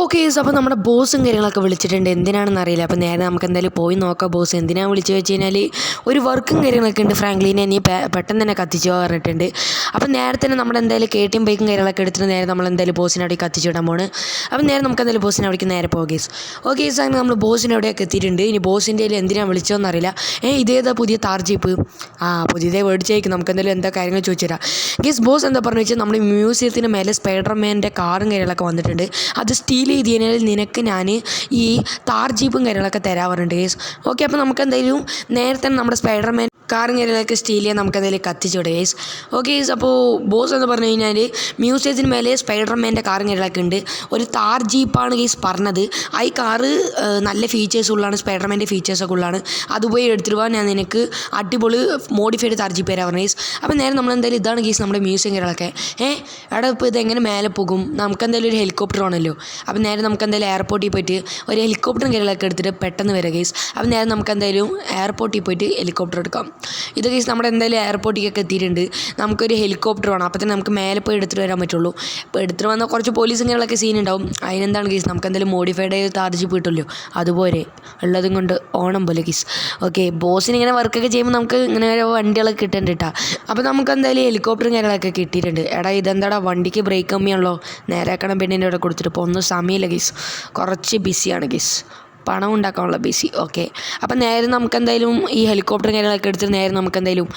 Okay അപ്പോൾ നമ്മുടെ ബോസും കാര്യങ്ങളൊക്കെ വിളിച്ചിട്ടുണ്ട്. എന്തിനാണെന്ന് അറിയില്ല. അപ്പോൾ നേരെ നമുക്ക് എന്തായാലും പോയി നോക്കാം. ബോസ് എന്തിനാണ് വിളിച്ചു വെച്ച് കഴിഞ്ഞാൽ ഒരു വർക്കും കാര്യങ്ങളൊക്കെ ഉണ്ട്. ഫ്രാങ്ക്ലിനെ നീ പെട്ടെന്ന് തന്നെ കത്തിച്ചോ പറഞ്ഞിട്ടുണ്ട്. അപ്പോൾ നേരെ തന്നെ നമ്മുടെ എന്തായാലും KTM ബൈക്കും കാര്യങ്ങളൊക്കെ എടുത്തിട്ട് നേരെ നമ്മൾ എന്തായാലും ബോസിനെ അവിടെ കത്തിച്ചു വിടാൻ പോണ്. അപ്പോൾ നേരെ നമുക്ക് എന്തായാലും ബോസിനെ അവിടേക്ക് നേരെ പോകാം ഗേസ്. ഓക്കെ ഗേസ്, അങ്ങനെ നമ്മൾ ബോസിനെ അവിടെയൊക്കെ എത്തിയിട്ടുണ്ട്. ഇനി ബോസിൻ്റെ കയ്യിൽ എന്തിനാണ് വിളിച്ചോന്ന് അറിയില്ല. ഇതേതാ പുതിയ താർ ജീപ്പ്? പുതിയതേ മേടിച്ചേക്കും. നമുക്ക് എന്തായാലും എന്താ കാര്യങ്ങൾ ചോദിച്ചു തരാം ഗേസ്. ബോസ് എന്താ പറഞ്ഞു വെച്ചാൽ നമ്മുടെ മ്യൂസിയത്തിന് മേലെ സ്പൈഡർമാൻ്റെ കാറും കാര്യങ്ങളൊക്കെ വന്നിട്ടുണ്ട്. അത് സ്റ്റീൽ ചെയ്ത് കഴിഞ്ഞാൽ നിനക്ക് ഞാൻ ഈ താർ ജീപ്പും കാര്യങ്ങളൊക്കെ തരാറുണ്ട് ഗേസ്. ഓക്കെ, അപ്പോൾ നമുക്ക് എന്തായാലും നേരത്തെ തന്നെ നമ്മുടെ സ്പൈഡർമാൻ കാറും കാര്യങ്ങളൊക്കെ സ്റ്റീൽ ചെയ്യാൻ നമുക്ക് എന്തായാലും കത്തിച്ചോടെ ഗേസ്. ഓക്കെ ഗേസ്, അപ്പോൾ ബോസ് എന്ന് പറഞ്ഞു കഴിഞ്ഞാൽ മ്യൂസിയത്തിന് മേലെ സ്പൈഡർമാൻ്റെ കാറും കാര്യങ്ങളൊക്കെ ഉണ്ട്. ഒരു താർ ജീപ്പാണ് ഗേസ് പറഞ്ഞത്. ഈ കാറ് നല്ല ഫീച്ചേഴ്സ് ഉള്ളതാണ്, സ്പൈഡർമാൻ്റെ ഫീച്ചേഴ്സൊക്കെ ഉള്ളതാണ്. അതുപോയി എടുത്തിട്ട് പോകാൻ ഞാൻ നിനക്ക് അടിപൊളി മോഡിഫൈഡ് താർ ജീപ്പ് തരാം പറഞ്ഞു ഗേസ്. അപ്പോൾ നേരെ നമ്മൾ എന്തായാലും ഇതാണ് ഗേസ് നമ്മുടെ മ്യൂസിയം കാര്യങ്ങളൊക്കെ. എവിടെ ഇപ്പോൾ ഇതെങ്ങനെ മേലെ പോകും? നമുക്ക് എന്തായാലും ഒരു ഹെലികോപ്റ്റർ ആണല്ലോ. അപ്പോൾ നേരെ നമുക്ക് എന്തായാലും എയർപോർട്ടിൽ പോയിട്ട് ഒരു ഹെലികോപ്റ്ററും കാര്യങ്ങളൊക്കെ എടുത്തിട്ട് പെട്ടെന്ന് വരാം ഗേസ്. അപ്പോൾ നേരെ നമുക്ക് എന്തായാലും എയർപോർട്ടിൽ പോയിട്ട് ഹെലികോപ്റ്റർ എടുക്കാം. ഇത് ഗേസ് നമ്മുടെ എന്തായാലും എയർപോർട്ടിലേക്ക് എത്തിയിട്ടുണ്ട്. നമുക്കൊരു ഹെലികോപ്റ്റർ വേണം. അപ്പോൾ തന്നെ നമുക്ക് മേലെ പോയി എടുത്തിട്ട് വരാൻ പറ്റുള്ളൂ. ഇപ്പോൾ എടുത്തിട്ട് വന്നാൽ കുറച്ച് പോലീസും കാര്യങ്ങളൊക്കെ സീൻ ഉണ്ടാവും. അതിനെന്താണ് ഗേസ്, നമുക്ക് എന്തായാലും മോഡിഫൈഡ് താർ ജീപ്പ് കിട്ടുമല്ലോ, അതുപോലെ ഉള്ളതും കൊണ്ട് ഓണം പോലെ ഗേസ്. ഓക്കെ, ബോസിന് ഇങ്ങനെ വർക്കൊക്കെ ചെയ്യുമ്പോൾ നമുക്ക് ഇങ്ങനെ വണ്ടികളൊക്കെ കിട്ടുന്നുണ്ട് കേട്ടോ. അപ്പോൾ നമുക്ക് എന്തായാലും ഹെലികോപ്റ്ററും കാര്യങ്ങളൊക്കെ കിട്ടിയിട്ടുണ്ട്. ഇതെന്താടാ വണ്ടിക്ക് ബ്രേക്ക് കമ്മിയാണല്ലോ, നേരാക്കണം പെണ്ണിൻ്റെ അവിടെ കൊടുത്തിട്ട് ഇപ്പോൾ ഒന്നും സമയമില്ല ഗേസ്, കുറച്ച് ബിസിയാണ് ഗേസ്, പണം ഉണ്ടാക്കാനുള്ള ബിസി. ഓക്കെ, അപ്പം നേരെ നമുക്ക് എന്തായാലും ഈ ഹെലികോപ്റ്ററും കാര്യങ്ങളൊക്കെ എടുത്തിട്ട് നേരെ നമുക്ക് എന്തായാലും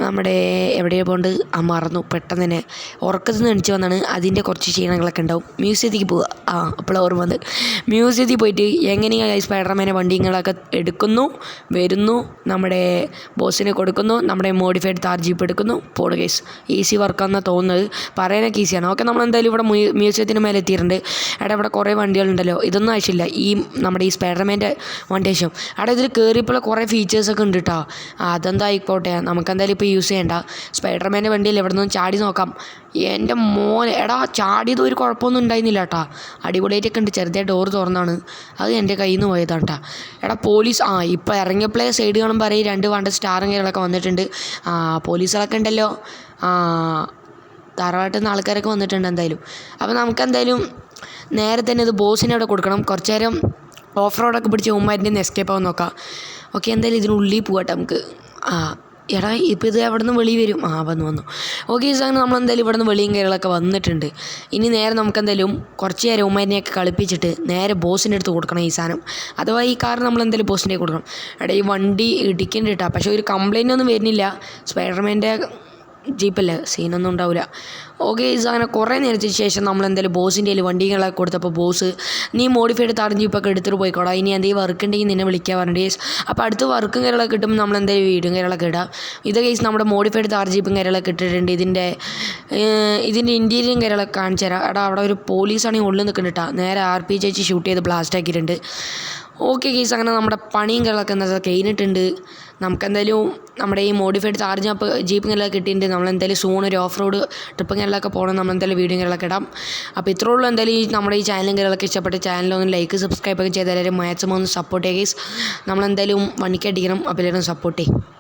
നമ്മുടെ എവിടെയാണ് പോകേണ്ടത് മറന്നു. പെട്ടെന്ന് തന്നെ ഉറക്കത്തിൽ നിന്ന് എണിച്ച് വന്നാണ്. അതിൻ്റെ കുറച്ച് ക്ഷീണങ്ങളൊക്കെ ഉണ്ടാവും. മ്യൂസിയത്തേക്ക് പോവുക. അപ്പോൾ ഓർമ്മ വന്ന് മ്യൂസിയത്തിൽ പോയിട്ട് എങ്ങനെയാണ് സ്പൈഡർമാൻ്റെ വണ്ടികളൊക്കെ എടുക്കുന്നു, വരുന്നു, നമ്മുടെ ബോസിനെ കൊടുക്കുന്നു, നമ്മുടെ മോഡിഫൈഡ് താർ ജീപ്പ് എടുക്കുന്നു, പോണു ഗൈസ്. ഈസി വർക്കാണെന്നാണ് തോന്നുന്നത്, പറയാനൊക്കെ ഈസിയാണ്. ഓക്കെ, നമ്മൾ എന്തായാലും ഇവിടെ മ്യൂസിയത്തിന് മേലെ എത്തിയിട്ടുണ്ട്. ഇവിടെ കുറേ വണ്ടികളുണ്ടല്ലോ, ഇതൊന്നും ആവശ്യമില്ല. നമ്മുടെ ഈ സ്പൈഡർമാൻ്റെ വണ്ടി ആവശ്യം. ഇതിൽ കയറിയപ്പോൾ കുറേ ഫീച്ചേഴ്സൊക്കെ ഉണ്ട് കേട്ടോ. അതെന്താ ആയിക്കോട്ടെ, നമുക്കെന്തായാലും ഇപ്പോൾ യൂസ് ചെയ്യേണ്ട. സ്പൈഡർമാൻ്റെ വണ്ടിയിൽ എവിടെ നിന്നും ചാടി നോക്കാം. എൻ്റെ മോനെ ചാടിയത് ഒരു കുഴപ്പമൊന്നും ഉണ്ടായിരുന്നില്ല കേട്ടോ, അടിപൊളിയായിട്ടൊക്കെ ഉണ്ട്. ചെറുതായി ഡോർ തുറന്നാണ്, അത് എൻ്റെ കയ്യിൽ നിന്ന് പോയതാണ് കേട്ടോ. പോലീസ് ഇപ്പോൾ ഇറങ്ങിയപ്പോഴേ സൈഡ് കാണുമ്പോൾ പറയും 2 വണ്ട സ്റ്റാറും കാര്യങ്ങളൊക്കെ വന്നിട്ടുണ്ട്. പോലീസുകളൊക്കെ ഉണ്ടല്ലോ. തറവാട്ടിൽ നിന്ന് ആൾക്കാരൊക്കെ വന്നിട്ടുണ്ട് എന്തായാലും. അപ്പോൾ നമുക്കെന്തായാലും നേരെ തന്നെ ഇത് ബോസിനെ അവിടെ കൊടുക്കണം. കുറച്ച് നേരം ഓഫ് റോഡൊക്കെ പിടിച്ച് ഉമ്മാരിൻ്റെ നിന്ന് എസ്കേപ്പ് ആവാൻ നോക്കാം. ഓക്കെ, എന്തായാലും ഇതിനുള്ളിൽ പോകട്ടെ നമുക്ക്. ഇപ്പോൾ ഇത് എവിടെ നിന്ന് വെളി വരും? വന്നു. ഓക്കെ, അങ്ങനെ നമ്മളെന്തായാലും ഇവിടെ നിന്ന് വെളിയും കാര്യങ്ങളൊക്കെ വന്നിട്ടുണ്ട്. ഇനി നേരെ നമുക്കെന്തായാലും കുറച്ച് നേരം ഉമ്മാരിനെയൊക്കെ കളിപ്പിച്ചിട്ട് നേരെ ബോസിൻ്റെ അടുത്ത് കൊടുക്കണം ഈ സാധനം. അഥവാ ഈ കാർ നമ്മളെന്തായാലും ബോസിൻ്റെ കൊടുക്കണം. ഈ വണ്ടി ഇടിക്കേണ്ടി കേട്ടോ, പക്ഷേ ഒരു കംപ്ലൈൻ്റ് ഒന്നും വരുന്നില്ല. സ്പൈഡർമാൻ്റെ ജീപ്പല്ലേ, സീനൊന്നും ഉണ്ടാവില്ല. ഓക്കെ, അങ്ങനെ കുറേ നേരത്തിന് ശേഷം നമ്മളെന്തായാലും ബോസിൻ്റെ കയ്യിൽ വണ്ടികളൊക്കെ കൊടുത്തപ്പോൾ ബോസ് നീ മോഡിഫൈഡ് താർ ജീപ്പൊക്കെ എടുത്തിട്ട് പോയിക്കോടാ, ഇനി എന്തെങ്കിലും വർക്ക് ഉണ്ടെങ്കിൽ നിന്നെ വിളിക്കാൻ പറഞ്ഞിട്ട് കേസ്. അപ്പോൾ അടുത്ത് വർക്കും കാര്യങ്ങളൊക്കെ കിട്ടുമ്പോൾ നമ്മളെന്തായാലും വീടും കാര്യങ്ങളൊക്കെ ഇടാം. ഇത് കേസ് നമ്മുടെ മോഡിഫൈഡ് താർ ജീപ്പും കാര്യങ്ങളൊക്കെ ഇട്ടിട്ടുണ്ട്. ഇതിൻ്റെ ഇൻറ്റീരിയറും കാര്യങ്ങളൊക്കെ കാണിച്ചു തരാം. അവിടെ ഒരു പോലീസാണെങ്കിൽ ഉള്ളിൽ നിൽക്കുന്നുണ്ട് കേട്ടോ. നേരെ RPG വെച്ച് ഷൂട്ട് ചെയ്ത് ബ്ലാസ്റ്റ് ആക്കിയിട്ടുണ്ട്. ഓക്കെ കേസ്, അങ്ങനെ നമ്മുടെ പണിയും കാര്യങ്ങളൊക്കെ എന്താ കഴിഞ്ഞിട്ടുണ്ട്. നമുക്കെന്തായാലും നമ്മുടെ ഈ മോഡിഫൈഡ് താർ ജീപ്പ് കാര്യങ്ങളൊക്കെ കിട്ടിയിട്ടുണ്ട്. നമ്മളെന്തായാലും സൂൺ ഒരു ഓഫ് റോഡ് ട്രിപ്പും കാര്യങ്ങളൊക്കെ പോകണം. നമ്മളെന്തായാലും വീഡിയോ കാര്യങ്ങളൊക്കെ ഇടാം. അപ്പോൾ ഇത്രേ ഉള്ളൂ. എന്തായാലും നമ്മുടെ ഈ ചാനലും കാര്യങ്ങളൊക്കെ ഇഷ്ടപ്പെട്ട ചാനലൊന്ന് ലൈക്ക് സബ്സ്ക്രൈബ് ഒക്കെ ചെയ്താലും മാക്സിമം ഒന്ന് സപ്പോർട്ട് ചെയ്യുക കേസ്. നമ്മളെന്തായാലും വണിക്കടിക്കണം. അപ്പോൾ എല്ലാവരും സപ്പോർട്ട് ചെയ്യും.